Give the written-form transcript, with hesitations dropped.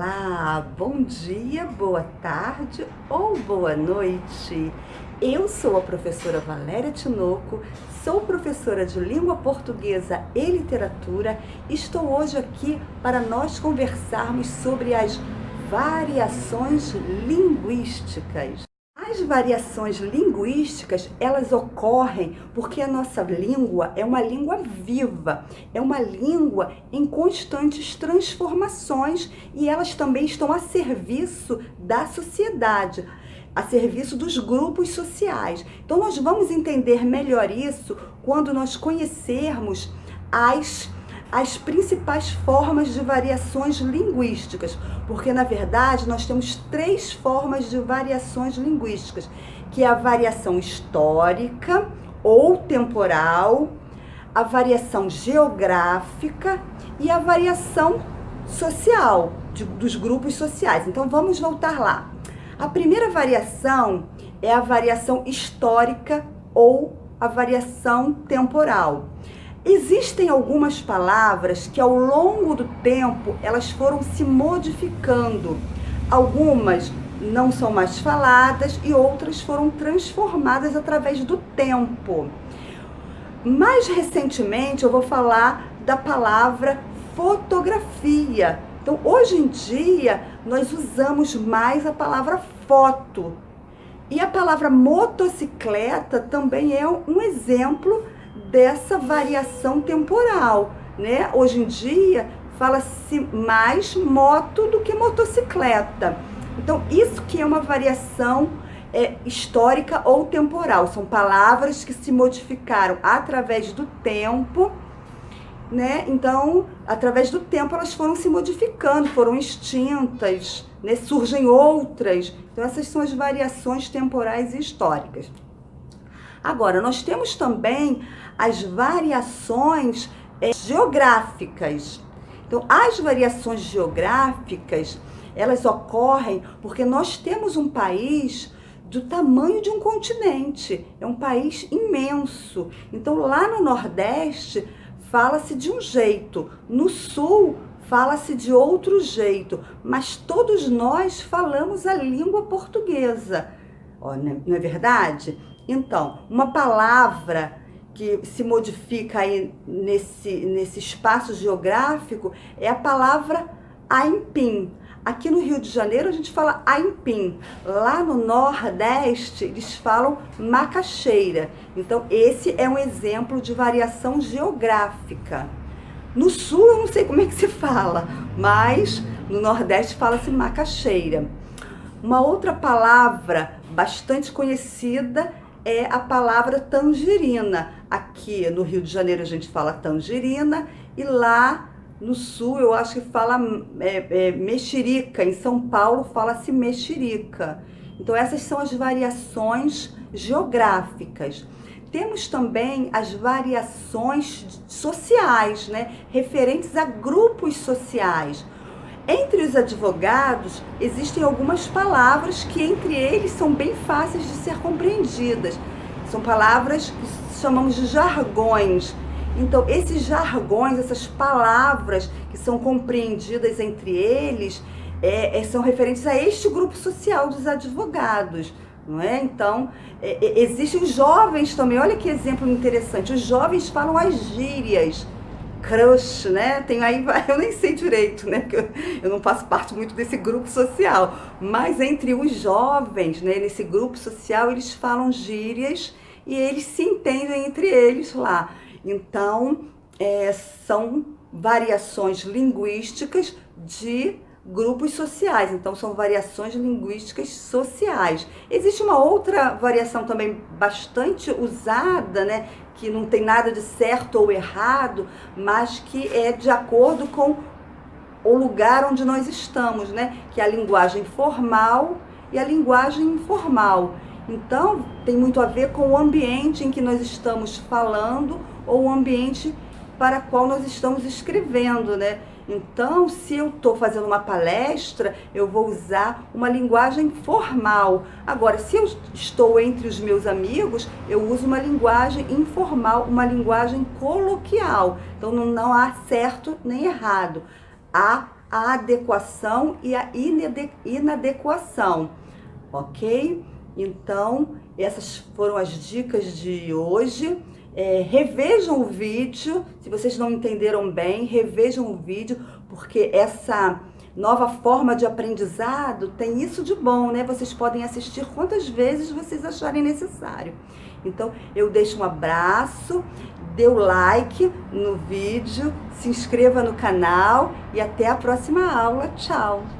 Olá, bom dia, boa tarde ou boa noite. Eu sou a professora Valéria Tinoco, sou professora de língua portuguesa e literatura e estou hoje aqui para nós conversarmos sobre as variações linguísticas. As variações linguísticas, elas ocorrem porque a nossa língua é uma língua viva, é uma língua em constantes transformações e elas também estão a serviço da sociedade, a serviço dos grupos sociais. Então nós vamos entender melhor isso quando nós conhecermos as principais formas de variações linguísticas, porque na verdade nós temos três formas de variações linguísticas, que é a variação histórica ou temporal, a variação geográfica e a variação social, dos grupos sociais. Então vamos voltar lá. A primeira variação é a variação histórica ou a variação temporal. Existem algumas palavras que ao longo do tempo elas foram se modificando. Algumas não são mais faladas e outras foram transformadas através do tempo. Mais recentemente eu vou falar da palavra fotografia. Então hoje em dia nós usamos mais a palavra foto. E a palavra motocicleta também é um exemplo dessa variação temporal, né? Hoje em dia fala-se mais moto do que motocicleta. Então isso que é uma variação histórica ou temporal. São palavras que se modificaram através do tempo, né? Então, através do tempo elas foram se modificando, foram extintas, né? Surgem outras. Então essas são as variações temporais e históricas. Agora, nós temos também as variações geográficas. Então, as variações geográficas, elas ocorrem porque nós temos um país do tamanho de um continente. É um país imenso. Então, lá no Nordeste, fala-se de um jeito. No Sul, fala-se de outro jeito. Mas todos nós falamos a língua portuguesa. Ó, não é verdade? Então, uma palavra que se modifica aí nesse espaço geográfico é a palavra aipim. Aqui no Rio de Janeiro a gente fala aipim. Lá no Nordeste eles falam macaxeira. Então, esse é um exemplo de variação geográfica. No Sul eu não sei como é que se fala, mas no Nordeste fala-se macaxeira. Uma outra palavra bastante conhecida é a palavra tangerina. Aqui no Rio de Janeiro a gente fala tangerina e lá no Sul eu acho que fala mexerica. Em São Paulo fala-se mexerica. Então essas são as variações geográficas. Temos também as variações sociais, né? Referentes a grupos sociais. Entre os advogados, existem algumas palavras que entre eles são bem fáceis de ser compreendidas. São palavras que chamamos de jargões. Então, esses jargões, essas palavras que são compreendidas entre eles, são referentes a este grupo social dos advogados, não é? Então, existem os jovens também. Olha que exemplo interessante. Os jovens falam as gírias. Crush, né? Tem aí, eu nem sei direito, né? Porque eu não faço parte muito desse grupo social. Mas entre os jovens, né? Nesse grupo social, eles falam gírias e eles se entendem entre eles lá. Então, são variações linguísticas de grupos sociais. Então, são variações linguísticas sociais. Existe uma outra variação também bastante usada, né? Que não tem nada de certo ou errado, mas que é de acordo com o lugar onde nós estamos, né? Que é a linguagem formal e a linguagem informal. Então, tem muito a ver com o ambiente em que nós estamos falando ou o ambiente para o qual nós estamos escrevendo, né? Então, se eu estou fazendo uma palestra, eu vou usar uma linguagem formal. Agora, se eu estou entre os meus amigos, eu uso uma linguagem informal, uma linguagem coloquial. Então, não há certo nem errado. Há a adequação e a inadequação, ok? Então, essas foram as dicas de hoje. Revejam o vídeo, se vocês não entenderam bem, revejam o vídeo, porque essa nova forma de aprendizado tem isso de bom, né? Vocês podem assistir quantas vezes vocês acharem necessário. Então, eu deixo um abraço, dê o like no vídeo, se inscreva no canal e até a próxima aula. Tchau!